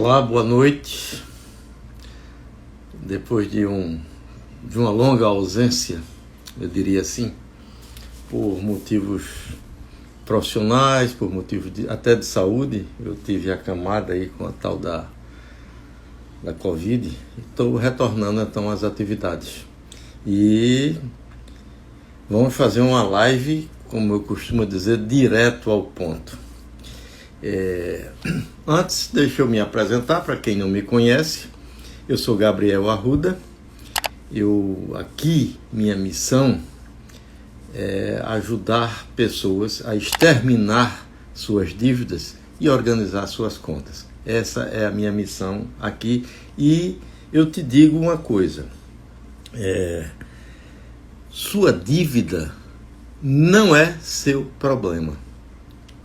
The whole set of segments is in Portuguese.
Olá, boa noite. Depois de uma longa ausência, eu diria assim, por motivos profissionais, por motivos até de saúde, eu tive acamada aí com a tal da Covid e estou retornando então às atividades. E vamos fazer uma live, como eu costumo dizer, direto ao ponto. Antes, deixa eu me apresentar para quem não me conhece. Eu sou Gabriel Arruda. Minha missão é ajudar pessoas a exterminar suas dívidas e organizar suas contas. Essa é a minha missão aqui. E eu te digo uma coisa, sua dívida não é seu problema.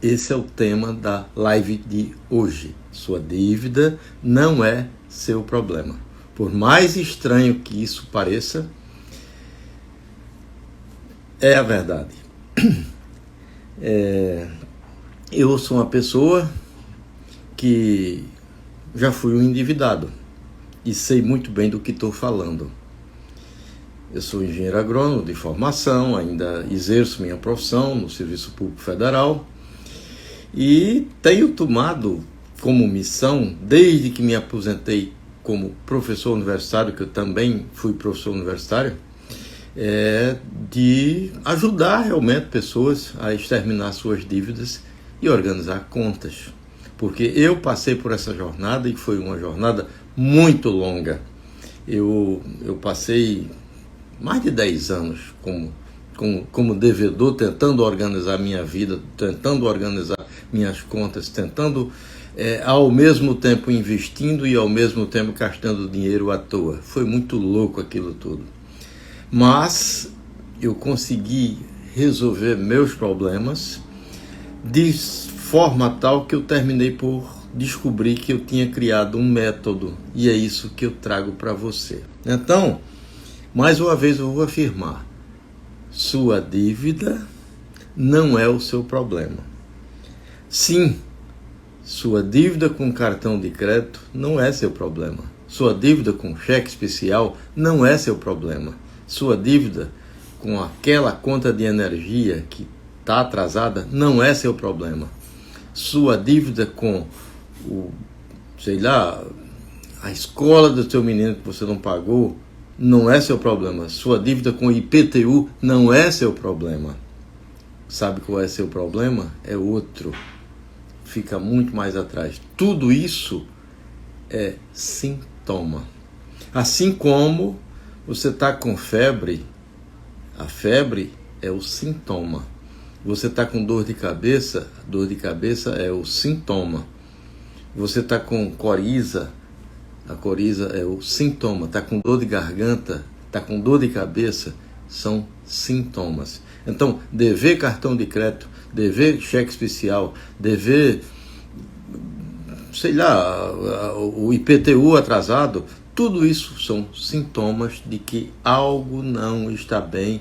Esse é o tema da live de hoje. Sua dívida não é seu problema. Por mais estranho que isso pareça, é a verdade. Eu sou uma pessoa que já fui um endividado e sei muito bem do que estou falando. Eu sou engenheiro agrônomo de formação, ainda exerço minha profissão no Serviço Público Federal e tenho tomado como missão, desde que me aposentei como professor universitário, que eu também fui professor universitário, de ajudar realmente pessoas a exterminar suas dívidas e organizar contas. Porque eu passei por essa jornada e foi uma jornada muito longa. Eu passei mais de 10 anos como devedor, tentando organizar minha vida, tentando organizar minhas contas, tentando ao mesmo tempo investindo e ao mesmo tempo gastando dinheiro à toa. Foi muito louco aquilo tudo. Mas eu consegui resolver meus problemas de forma tal que eu terminei por descobrir que eu tinha criado um método, e é isso que eu trago para você. Então, mais uma vez eu vou afirmar, sua dívida não é o seu problema. Sim, sua dívida com cartão de crédito não é seu problema. Sua dívida com cheque especial não é seu problema. Sua dívida com aquela conta de energia que está atrasada não é seu problema. Sua dívida com a escola do seu menino que você não pagou não é seu problema. Sua dívida com o IPTU não é seu problema. Sabe qual é seu problema? É outro. Fica muito mais atrás. Tudo isso é sintoma. Assim como você está com febre, a febre é o sintoma. Você está com dor de cabeça é o sintoma. Você está com coriza, a coriza é o sintoma. Está com dor de garganta, está com dor de cabeça, são sintomas. Então, dever cartão de crédito, dever cheque especial, dever, o IPTU atrasado, tudo isso são sintomas de que algo não está bem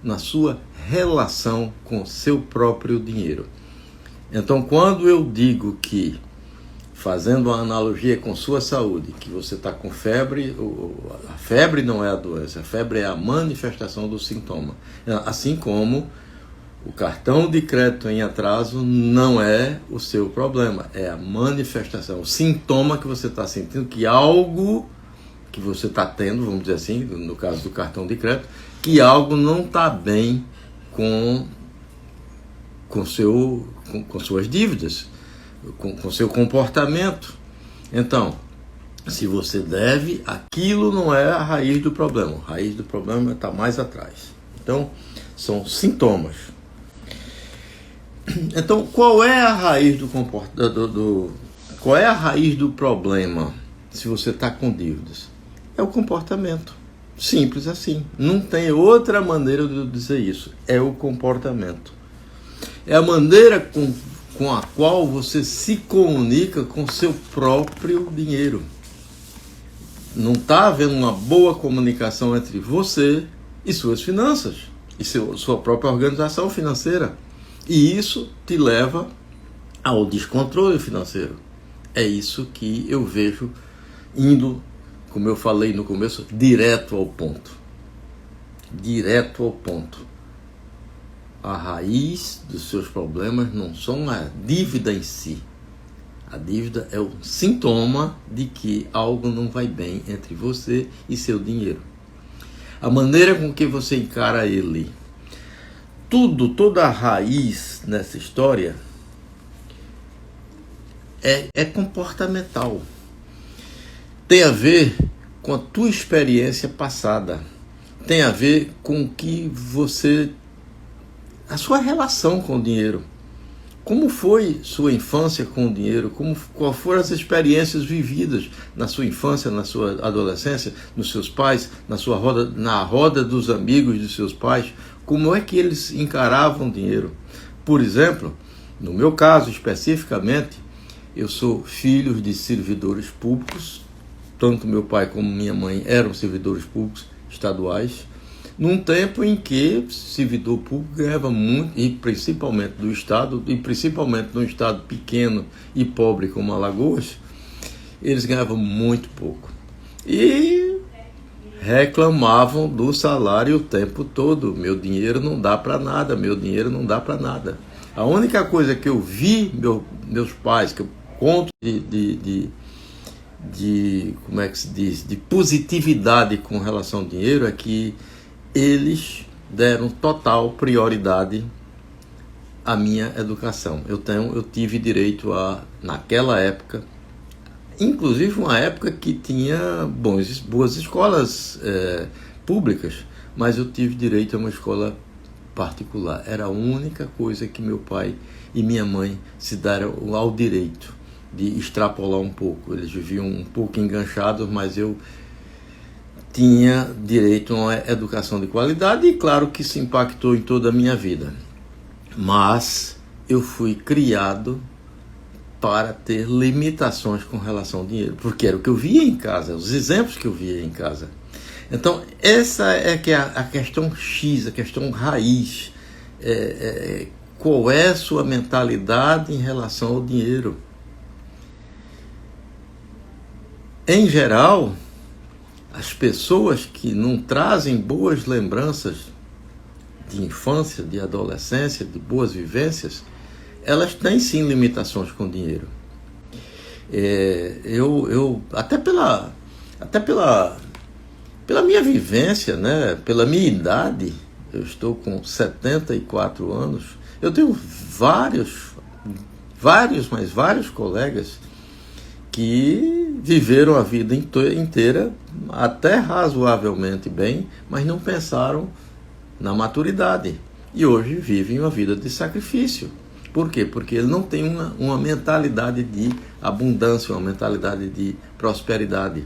na sua relação com seu próprio dinheiro. Então, quando eu digo que, fazendo uma analogia com sua saúde, que você está com febre, a febre não é a doença, a febre é a manifestação do sintoma. Assim como o cartão de crédito em atraso não é o seu problema, é a manifestação, o sintoma que você está sentindo, que algo que você está tendo, vamos dizer assim, no caso do cartão de crédito, que algo não está bem com suas dívidas, com seu comportamento. Então, se você deve, aquilo não é a raiz do problema. A raiz do problema está mais atrás. Então, são sintomas. Então, qual é a raiz qual é a raiz do problema se você está com dívidas? É o comportamento. Simples assim. Não tem outra maneira de eu dizer isso. É o comportamento. É a maneira com a qual você se comunica com seu próprio dinheiro. Não está havendo uma boa comunicação entre você e suas finanças, e sua própria organização financeira. E isso te leva ao descontrole financeiro. É isso que eu vejo indo, como eu falei no começo, direto ao ponto. Direto ao ponto. A raiz dos seus problemas não são a dívida em si. A dívida é um sintoma de que algo não vai bem entre você e seu dinheiro. A maneira com que você encara ele. Toda a raiz nessa história é comportamental. Tem a ver com a tua experiência passada. Tem a ver com que a sua relação com o dinheiro. Como foi sua infância com o dinheiro? Quais foram as experiências vividas na sua infância, na sua adolescência, nos seus pais, na roda dos amigos de seus pais? Como é que eles encaravam o dinheiro? Por exemplo, no meu caso especificamente, eu sou filho de servidores públicos, tanto meu pai como minha mãe eram servidores públicos estaduais, num tempo em que servidor público ganhava muito, e principalmente do Estado, e principalmente num Estado pequeno e pobre como Alagoas, eles ganhavam muito pouco. E reclamavam do salário o tempo todo. Meu dinheiro não dá para nada, meu dinheiro não dá para nada. A única coisa que eu vi meus pais, que eu conto como é que se diz, de positividade com relação ao dinheiro, é que eles deram total prioridade à minha educação. Eu tive direito naquela época, inclusive uma época que tinha boas escolas públicas, mas eu tive direito a uma escola particular. Era a única coisa que meu pai e minha mãe se deram ao direito de extrapolar um pouco. Eles viviam um pouco enganchados, mas eu tinha direito a uma educação de qualidade, e claro que isso impactou em toda a minha vida. Mas eu fui criado para ter limitações com relação ao dinheiro, porque era o que eu via em casa, os exemplos que eu via em casa. Então, essa é que é a questão X, a questão raiz. Qual é a sua mentalidade em relação ao dinheiro? Em geral, as pessoas que não trazem boas lembranças de infância, de adolescência, de boas vivências, elas têm sim limitações com o dinheiro. Até pela minha vivência, né? Pela minha idade, eu estou com 74 anos, eu tenho vários colegas que viveram a vida inteira até razoavelmente bem, mas não pensaram na maturidade. E hoje vivem uma vida de sacrifício. Por quê? Porque ele não tem uma mentalidade de abundância, uma mentalidade de prosperidade.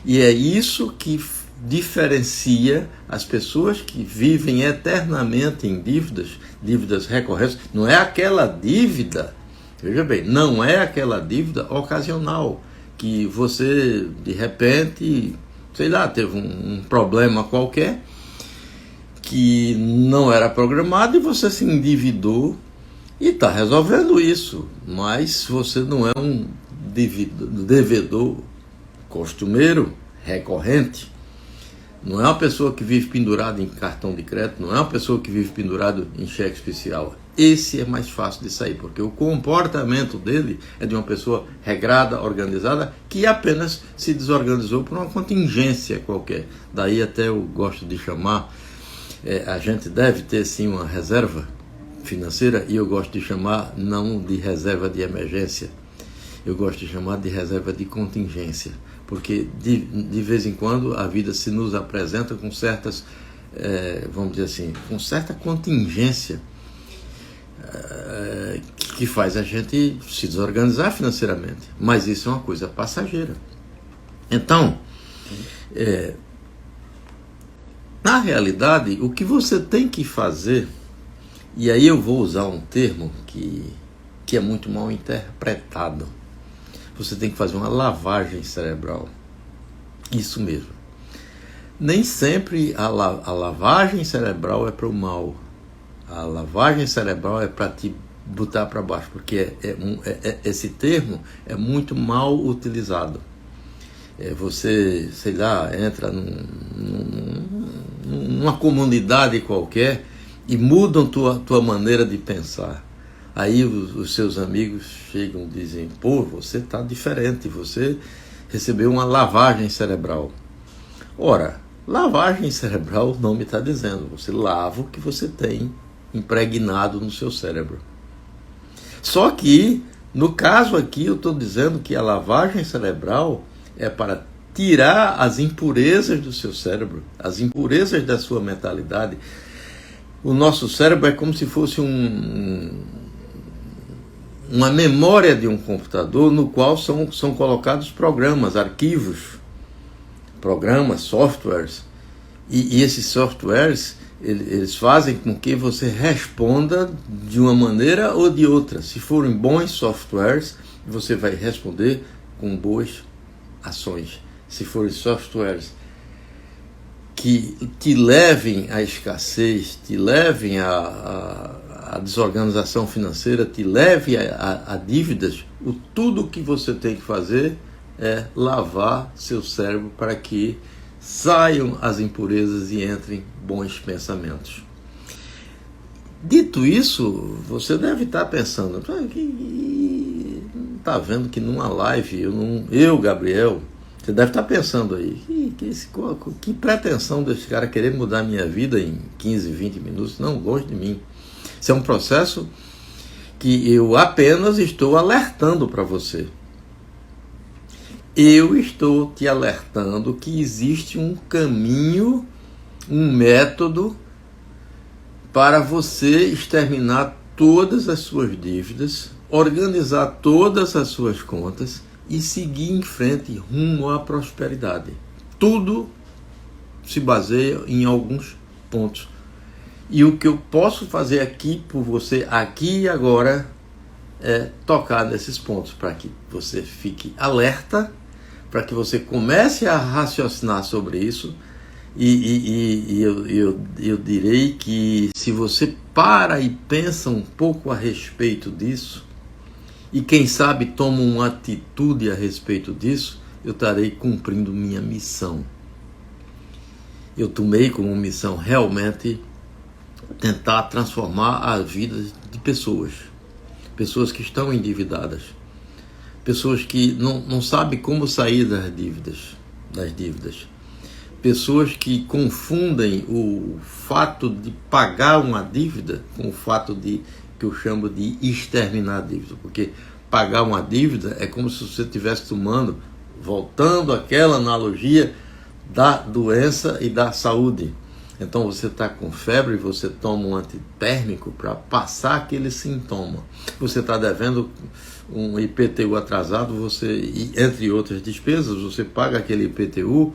E é isso que diferencia as pessoas que vivem eternamente em dívidas recorrentes. Não é aquela dívida, veja bem, não é aquela dívida ocasional, que você, de repente, sei lá, teve um problema qualquer que não era programado e você se endividou e está resolvendo isso, mas você não é um devedor costumeiro, recorrente. Não é uma pessoa que vive pendurada em cartão de crédito, não é uma pessoa que vive pendurado em cheque especial. Esse é mais fácil de sair, porque o comportamento dele é de uma pessoa regrada, organizada, que apenas se desorganizou por uma contingência qualquer. Daí até eu gosto de chamar, a gente deve ter sim uma reserva financeira, e eu gosto de chamar não de reserva de emergência, eu gosto de chamar de reserva de contingência, porque de vez em quando a vida se nos apresenta com certas, vamos dizer assim, com certa contingência que faz a gente se desorganizar financeiramente, mas isso é uma coisa passageira. Então, na realidade, o que você tem que fazer, e aí eu vou usar um termo que é muito mal interpretado, você tem que fazer uma lavagem cerebral. Isso mesmo. Nem sempre a lavagem cerebral é para o mal. A lavagem cerebral é para te botar para baixo, porque esse termo é muito mal utilizado. Você, sei lá, entra numa comunidade qualquer e mudam tua maneira de pensar. Aí os seus amigos chegam e dizem: pô, você está diferente, você recebeu uma lavagem cerebral. Ora, lavagem cerebral, o nome está dizendo, você lava o que você tem impregnado no seu cérebro. Só que, no caso aqui, eu estou dizendo que a lavagem cerebral é para tirar as impurezas do seu cérebro, as impurezas da sua mentalidade. O nosso cérebro é como se fosse uma memória de um computador no qual são colocados programas, arquivos, programas, softwares. E esses softwares, eles fazem com que você responda de uma maneira ou de outra. Se forem bons softwares, você vai responder com boas ações. Se forem softwares que te levem à escassez, te levem à desorganização financeira, te levem a dívidas, tudo que você tem que fazer é lavar seu cérebro para que saiam as impurezas e entrem bons pensamentos. Dito isso, você deve estar pensando, está vendo que numa live, eu, Gabriel, você deve estar pensando aí, que pretensão desse cara querer mudar minha vida em 15, 20 minutos? Não, longe de mim. Isso é um processo que eu apenas estou alertando para você. Eu estou te alertando que existe um caminho, um método para você exterminar todas as suas dívidas, organizar todas as suas contas e seguir em frente rumo à prosperidade. Tudo se baseia em alguns pontos. E o que eu posso fazer aqui por você, aqui e agora, é tocar nesses pontos para que você fique alerta, para que você comece a raciocinar sobre isso. E eu direi que se você para e pensa um pouco a respeito disso, e quem sabe toma uma atitude a respeito disso, eu estarei cumprindo minha missão. Eu tomei como missão realmente tentar transformar a vida de pessoas que estão endividadas, pessoas que não sabem como sair das dívidas, pessoas que confundem o fato de pagar uma dívida com o fato que eu chamo de exterminar a dívida, porque pagar uma dívida é como se você estivesse tomando, voltando àquela analogia da doença e da saúde. Então você está com febre, você toma um antitérmico para passar aquele sintoma. Você está devendo um IPTU atrasado, entre outras despesas, você paga aquele IPTU,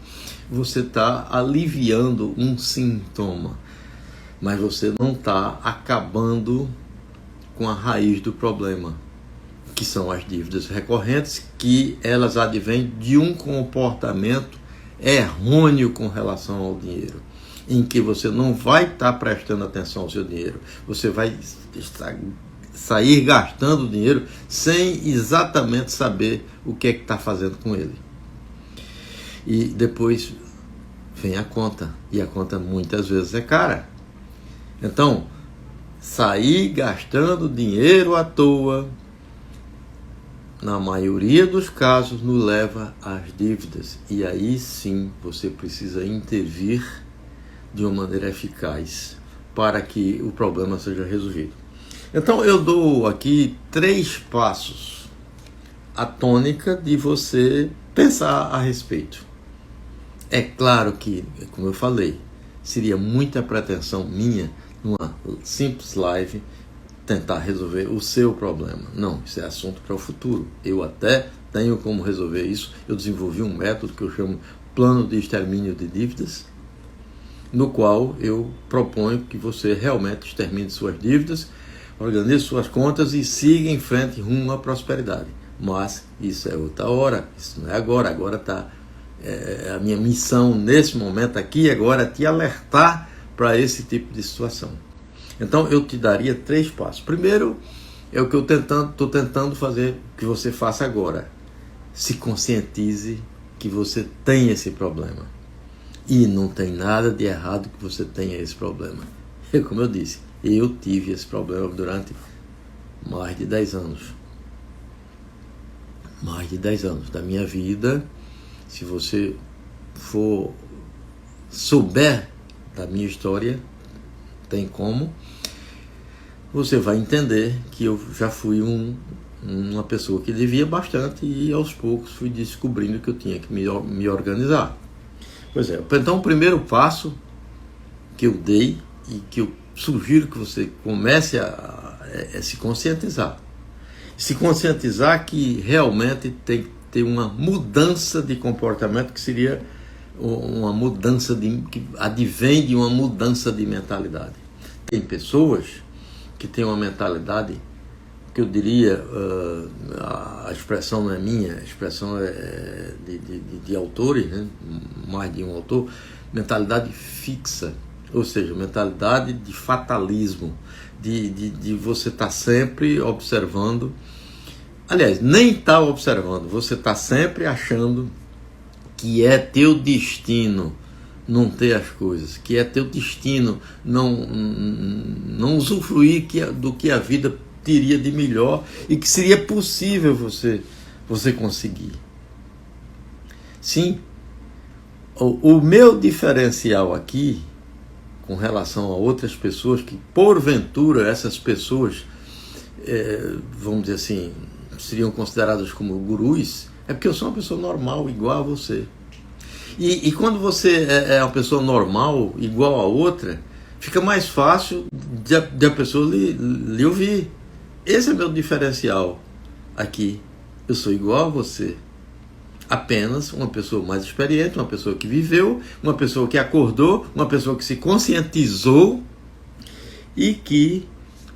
você está aliviando um sintoma, mas você não está acabando com a raiz do problema, que são as dívidas recorrentes, que elas advêm de um comportamento errôneo com relação ao dinheiro, em que você não vai estar prestando atenção ao seu dinheiro, você vai sair gastando dinheiro sem exatamente saber o que é que está fazendo com ele. E depois vem a conta, e a conta muitas vezes é cara. Então, sair gastando dinheiro à toa, na maioria dos casos, nos leva às dívidas. E aí sim você precisa intervir de uma maneira eficaz para que o problema seja resolvido. Então eu dou aqui 3 passos, a tônica de você pensar a respeito. É claro que, como eu falei, seria muita pretensão minha, numa simples live, tentar resolver o seu problema. Não, isso é assunto para o futuro. Eu até tenho como resolver isso. Eu desenvolvi um método que eu chamo Plano de Extermínio de Dívidas, no qual eu proponho que você realmente extermine suas dívidas, organize suas contas e siga em frente rumo à prosperidade. Mas isso é outra hora, isso não é agora. Agora está a minha missão nesse momento aqui, agora é te alertar para esse tipo de situação. Então eu te daria 3 passos. Primeiro, É o que eu estou tentando fazer que você faça agora. Se conscientize que você tem esse problema. E não tem nada de errado que você tenha esse problema. E como eu disse, eu tive esse problema durante mais de 10 anos. Mais de 10 anos da minha vida. Se você souber da minha história, tem como, você vai entender que eu já fui uma pessoa que devia bastante e aos poucos fui descobrindo que eu tinha que me organizar. Pois é, então o primeiro passo que eu dei e que eu sugiro que você comece é se conscientizar. Se conscientizar que realmente tem que ter uma mudança de comportamento, que seria uma mudança que advém de uma mudança de mentalidade. Tem pessoas que têm uma mentalidade que eu diria, a expressão não é minha, a expressão é de autores, né? Mais de um autor, mentalidade fixa, ou seja, mentalidade de fatalismo, de você estar sempre observando, aliás, nem está observando, você está sempre achando que é teu destino não ter as coisas, que é teu destino não usufruir do que a vida teria de melhor e que seria possível você conseguir. Sim, o meu diferencial aqui, com relação a outras pessoas, que porventura essas pessoas, vamos dizer assim, seriam consideradas como gurus, é porque eu sou uma pessoa normal, igual a você. E quando você é uma pessoa normal, igual a outra, fica mais fácil de a pessoa lhe ouvir. Esse é meu diferencial aqui. Eu sou igual a você. Apenas uma pessoa mais experiente, uma pessoa que viveu, uma pessoa que acordou, uma pessoa que se conscientizou e que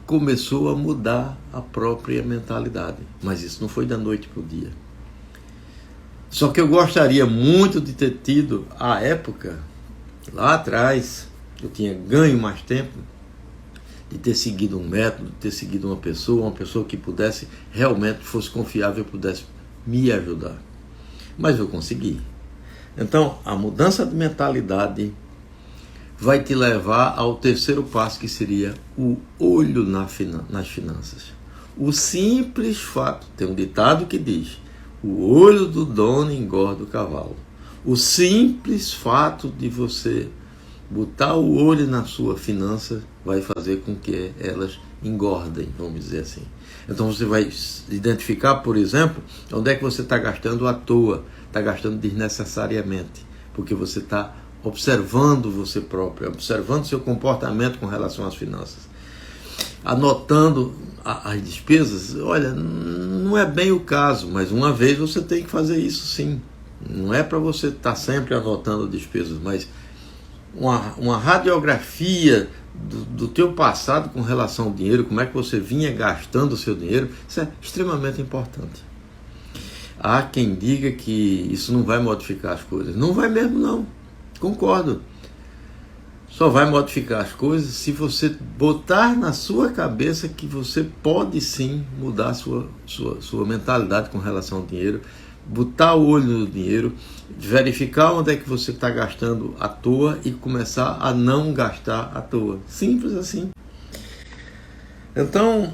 começou a mudar a própria mentalidade. Mas isso não foi da noite para o dia. Só que eu gostaria muito de ter tido, à época, lá atrás, eu tinha ganho mais tempo, de ter seguido um método, de ter seguido uma pessoa que pudesse, realmente fosse confiável, pudesse me ajudar. Mas eu consegui. Então, a mudança de mentalidade vai te levar ao terceiro passo, que seria o olho nas finanças. O simples fato, tem um ditado que diz: o olho do dono engorda o cavalo. O simples fato de você botar o olho na sua finança vai fazer com que elas engordem, vamos dizer assim. Então você vai identificar, por exemplo, onde é que você está gastando à toa, está gastando desnecessariamente, porque você está observando você próprio, observando seu comportamento com relação às finanças, anotando as despesas. Olha, não é bem o caso, mas uma vez você tem que fazer isso sim. Não é para você estar sempre anotando despesas, mas uma radiografia do teu passado com relação ao dinheiro, como é que você vinha gastando o seu dinheiro, isso é extremamente importante. Há quem diga que isso não vai modificar as coisas. Não vai mesmo, não. Concordo. Só vai modificar as coisas se você botar na sua cabeça que você pode sim mudar a sua mentalidade com relação ao dinheiro, botar o olho no dinheiro, verificar onde é que você está gastando à toa e começar a não gastar à toa. Simples assim. Então,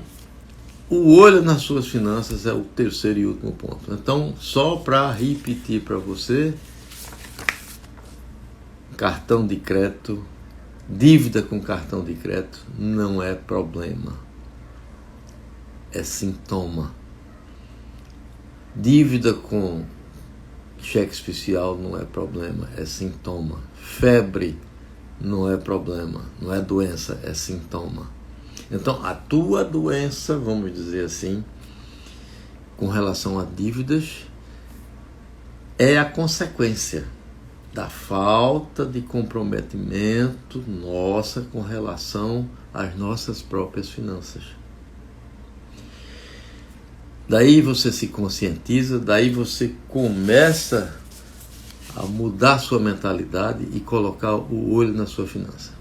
o olho nas suas finanças é o terceiro e último ponto. Então, só para repetir para você, cartão de crédito, dívida com cartão de crédito não é problema, é sintoma. Dívida com cheque especial não é problema, é sintoma. Febre não é problema, não é doença, é sintoma. Então, a tua doença, vamos dizer assim, com relação a dívidas, é a consequência da falta de comprometimento nossa com relação às nossas próprias finanças. Daí você se conscientiza, daí você começa a mudar sua mentalidade e colocar o olho na sua finança.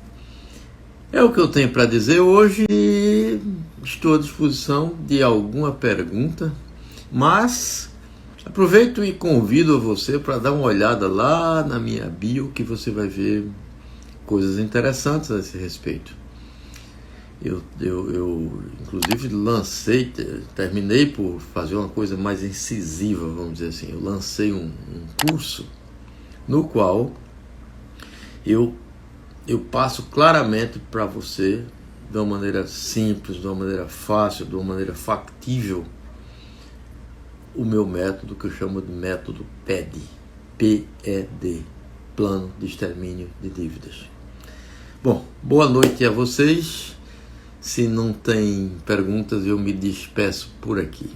É o que eu tenho para dizer hoje e estou à disposição de alguma pergunta, mas aproveito e convido você para dar uma olhada lá na minha bio, que você vai ver coisas interessantes a esse respeito. Eu inclusive terminei por fazer uma coisa mais incisiva, vamos dizer assim. Eu lancei um curso no qual eu passo claramente para você, de uma maneira simples, de uma maneira fácil, de uma maneira factível, o meu método, que eu chamo de método PED, P-E-D, Plano de Extermínio de Dívidas. Bom, boa noite a vocês. Se não tem perguntas, eu me despeço por aqui.